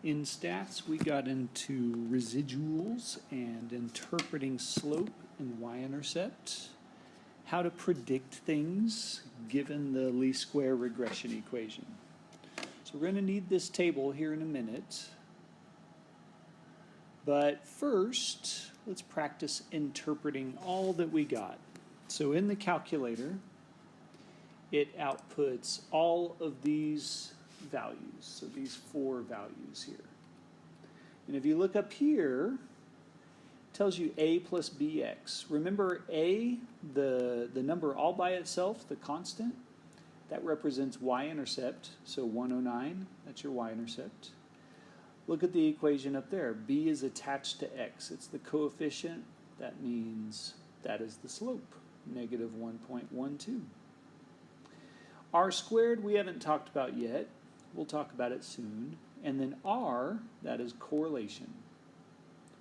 In stats, we got into residuals and interpreting slope and y-intercept, how to predict things given the least square regression equation. So we're going to need this table here in a minute. But first, let's practice interpreting all that we got. So in the calculator, it outputs all of these values, so these 4 values here. And if you look up here, it tells you a plus bx. Remember a, the number all by itself, the constant, that represents y-intercept, so 109, that's your y-intercept. Look at the equation up there. B is attached to x. It's the coefficient. That means that is the slope, negative 1.12. R squared we haven't talked about yet. We'll talk about it soon. And then R, that is correlation.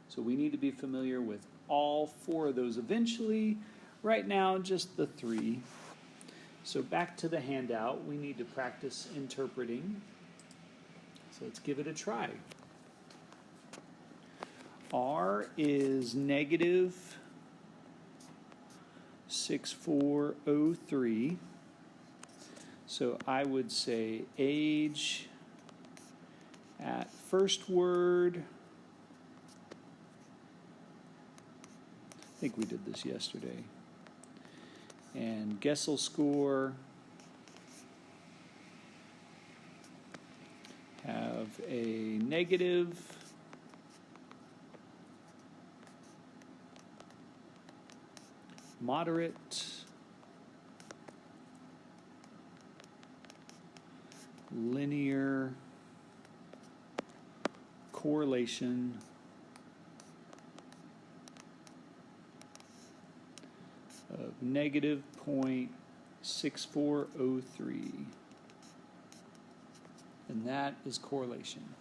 So we need to be familiar with all 4 of those eventually. Right now, just the 3. So back to the handout. We need to practice interpreting. So let's give it a try. R is negative 6403. So I would say age at first word. I think we did this yesterday. And Gessel score. Have a negative. Moderate. Linear correlation of negative 0.6403. And that is correlation.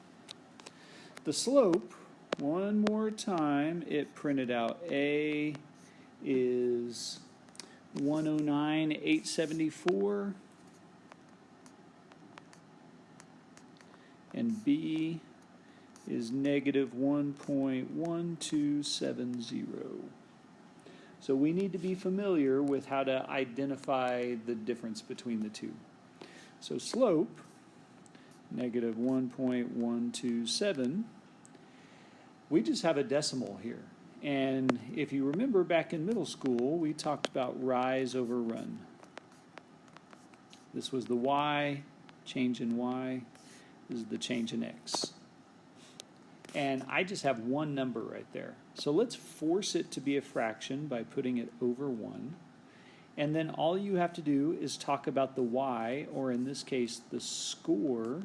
The slope, one more time, it printed out A is 109,874. And B is negative 1.1270. So we need to be familiar with how to identify the difference between the two. So slope, negative 1.127, we just have a decimal here. And if you remember back in middle school, we talked about rise over run. This was the y, change in y. This is the change in x. And I just have one number right there. So let's force it to be a fraction by putting it over 1. And then all you have to do is talk about the y, or in this case, the score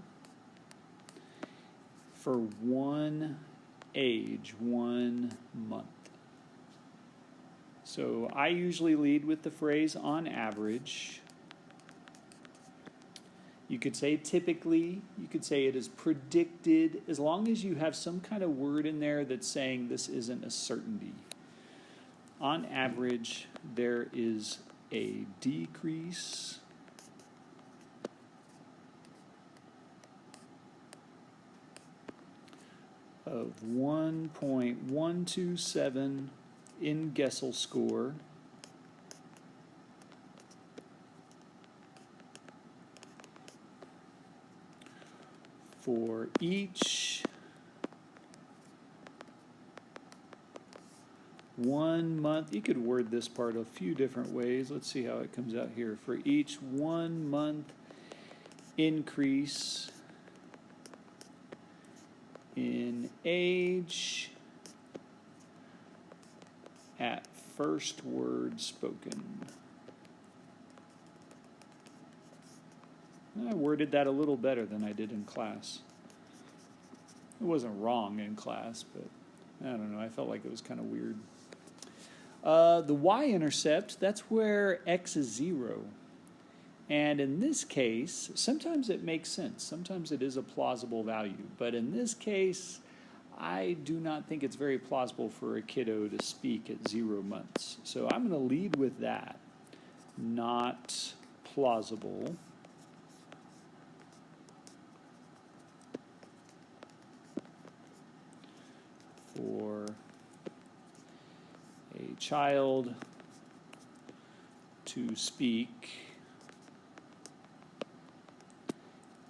for one age, 1 month. So I usually lead with the phrase on average. You could say typically, you could say it is predicted, as long as you have some kind of word in there that's saying this isn't a certainty. On average, there is a decrease of 1.127 in Gessel score for each 1 month. You could word this part a few different ways. Let's see how it comes out here. For each 1 month increase in age at first word spoken. I worded that a little better than I did in class. It wasn't wrong in class, but I don't know, I felt like it was kind of weird. The y-intercept, that's where x is 0. And in this case, sometimes it makes sense. Sometimes it is a plausible value. But in this case, I do not think it's very plausible for a kiddo to speak at 0 months. So I'm going to lead with that. Not plausible. child to speak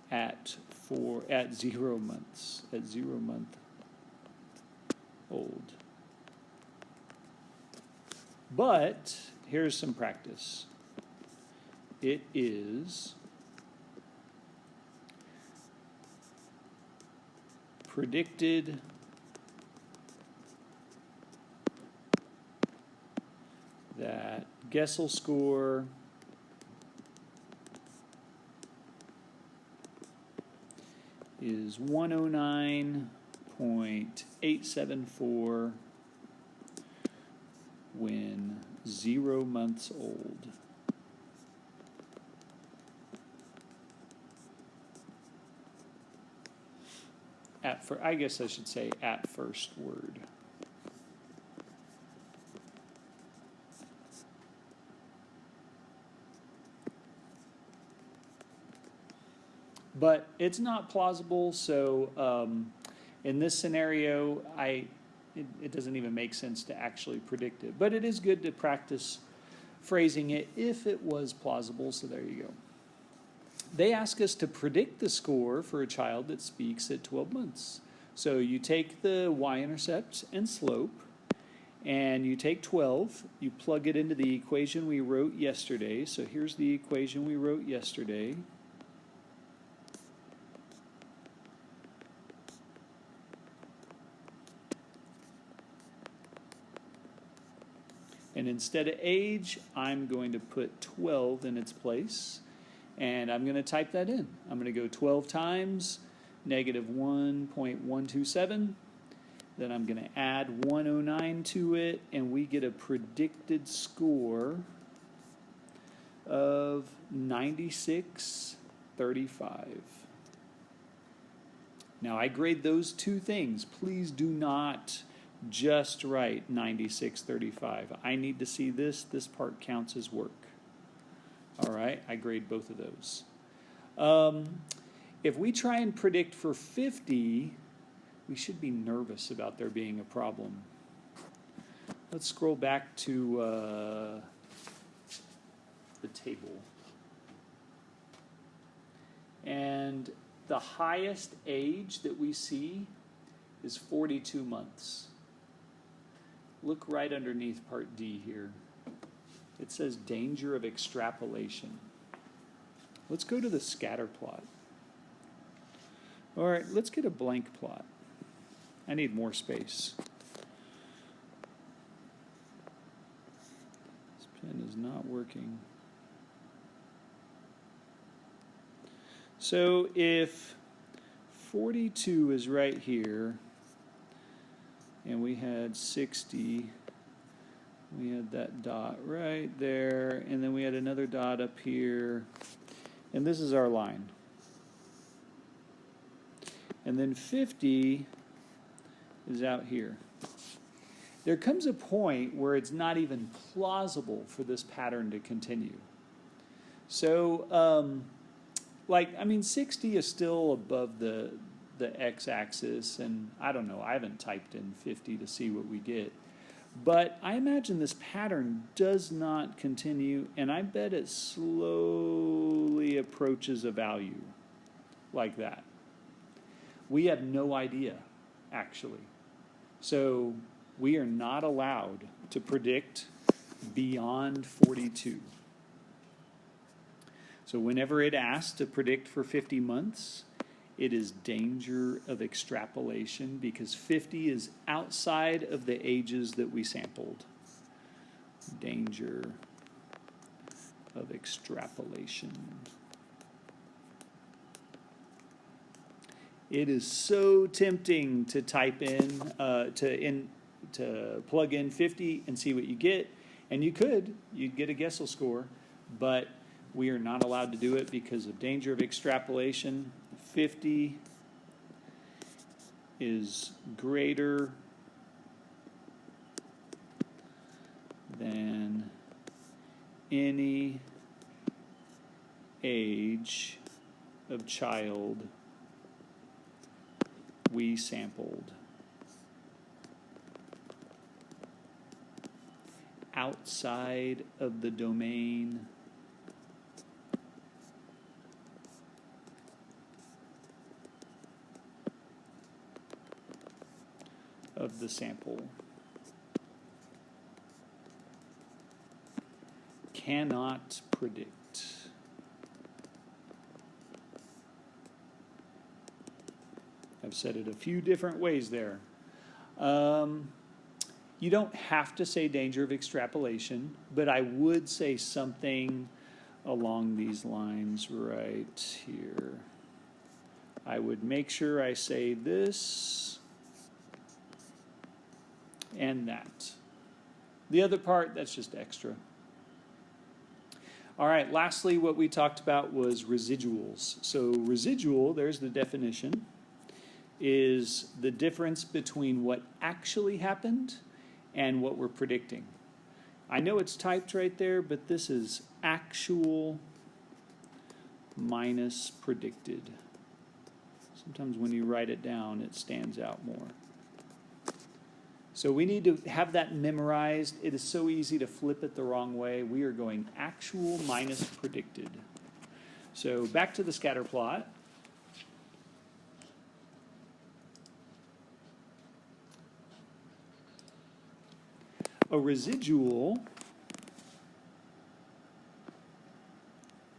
at 0 months, at 0 month old. But here's some practice. It is predicted that Gesell score is 109.874 when 0 months old. I guess I should say at first word. But it's not plausible, so in this scenario, it doesn't even make sense to actually predict it. But it is good to practice phrasing it if it was plausible, so there you go. They ask us to predict the score for a child that speaks at 12 months. So you take the y-intercept and slope, and you take 12, you plug it into the equation we wrote yesterday. So here's the equation we wrote yesterday. And instead of age, I'm going to put 12 in its place. And I'm going to type that in. I'm going to go 12 times negative 1.127. Then I'm going to add 109 to it, and we get a predicted score of 96.35. Now, I grade those two things. Please do not just write 96.35. I need to see this. This part counts as work. All right, I grade both of those. If we try and predict for 50, we should be nervous about there being a problem. Let's scroll back to the table. And the highest age that we see is 42 months. Look right underneath part D here. It says danger of extrapolation. Let's go to the scatter plot. All right, let's get a blank plot. I need more space. This pen is not working. So if 42 is right here, and we had 60, we had that dot right there, and then we had another dot up here, and this is our line. And then 50 is out here. There comes a point where it's not even plausible for this pattern to continue. So, 60 is still above the x-axis, and I don't know, I haven't typed in 50 to see what we get. But I imagine this pattern does not continue, and I bet it slowly approaches a value like that. We have no idea, actually. So we are not allowed to predict beyond 42. So whenever it asks to predict for 50 months, it is danger of extrapolation because 50 is outside of the ages that we sampled. Danger of extrapolation. It is so tempting to type in, to plug in 50 and see what you get. And you'd get a Gesell score, but we are not allowed to do it because of danger of extrapolation. 50 is greater than any age of child we sampled. outside of the domain of the sample. Cannot predict. I've said it a few different ways there. You don't have to say danger of extrapolation, but I would say something along these lines right here. I would make sure I say this and that. The other part, that's just extra. All right, lastly, what we talked about was residuals. So residual, there's the definition, is the difference between what actually happened and what we're predicting. I know it's typed right there, but this is actual minus predicted. Sometimes when you write it down, it stands out more. So we need to have that memorized. It is so easy to flip it the wrong way. We are going actual minus predicted. So back to the scatter plot. A residual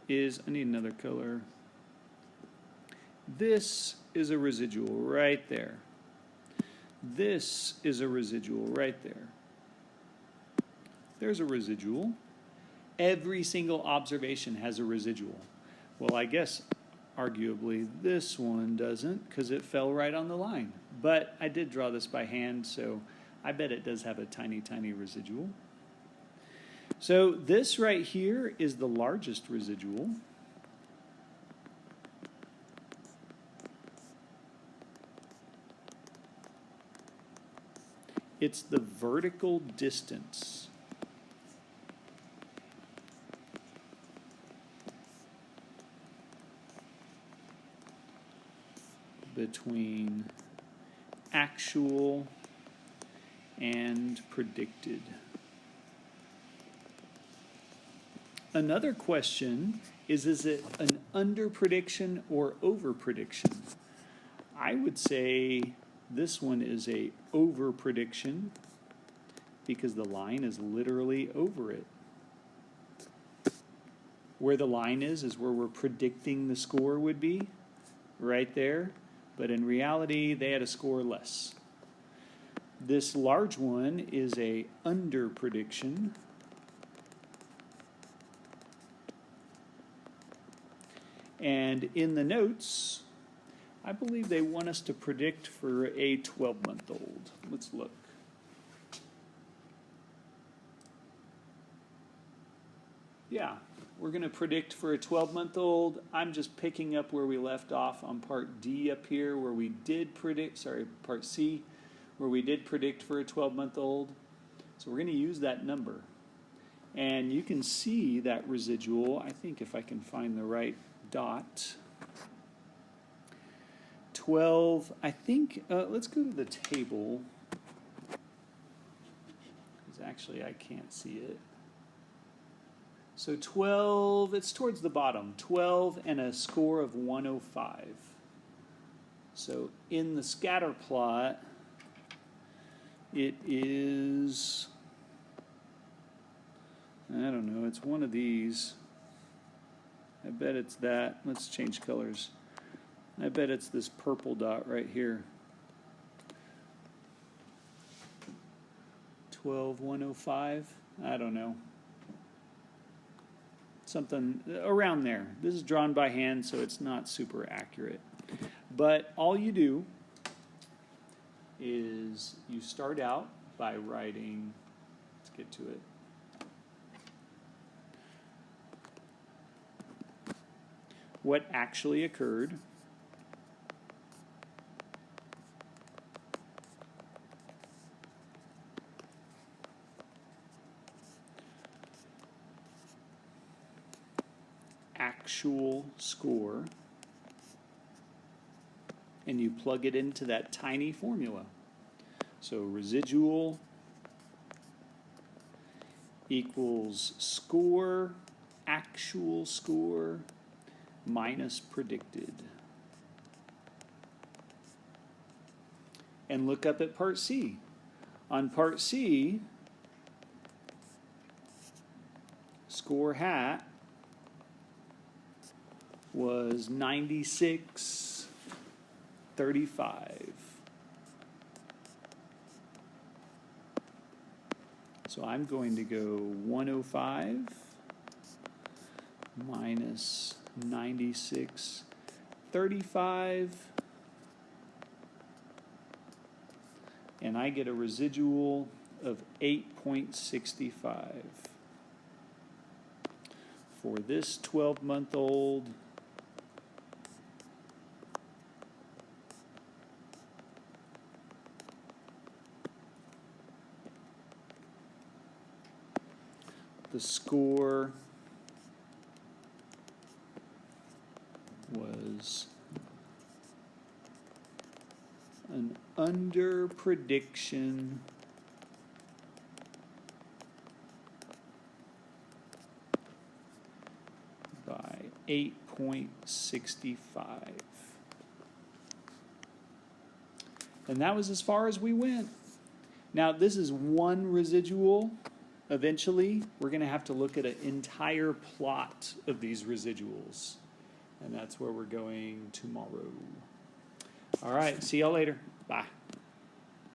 is, I need another color. This is a residual right there. This is a residual right there. There's a residual. Every single observation has a residual. Well, I guess arguably this one doesn't because it fell right on the line. But I did draw this by hand, so I bet it does have a tiny, tiny residual. So this right here is the largest residual. It's the vertical distance between actual and predicted. Another question is it an under prediction or over prediction? I would say this one is a over prediction because the line is literally over it. Where the line is where we're predicting the score would be, right there. But in reality, they had a score less. This large one is a under prediction. And in the notes, I believe they want us to predict for a 12-month-old. Let's look. Yeah, we're going to predict for a 12-month-old. I'm just picking up where we left off on part D up here, where we did predict, part C, where we did predict for a 12-month-old. So we're going to use that number. And you can see that residual, I think if I can find the right dot. 12, I think, let's go to the table. Because actually I can't see it. So 12, it's towards the bottom. 12 and a score of 105. So in the scatter plot, it is, I don't know, it's one of these. I bet it's that. Let's change colors. I bet it's this purple dot right here. 12105. I don't know. Something around there. This is drawn by hand, so it's not super accurate. But all you do is you start out by writing, let's get to it. What actually occurred. Actual score. And you plug it into that tiny formula. So residual equals score, actual score, minus predicted. And look up at part C. On part C, score hat was 96.35. So I'm going to go 105 minus 96.35, and I get a residual of 8.65 for this 12-month-old the score was an under prediction by 8.65. And that was as far as we went. Now, this is one residual. Eventually, we're going to have to look at an entire plot of these residuals. And that's where we're going tomorrow. All right, see y'all later. Bye.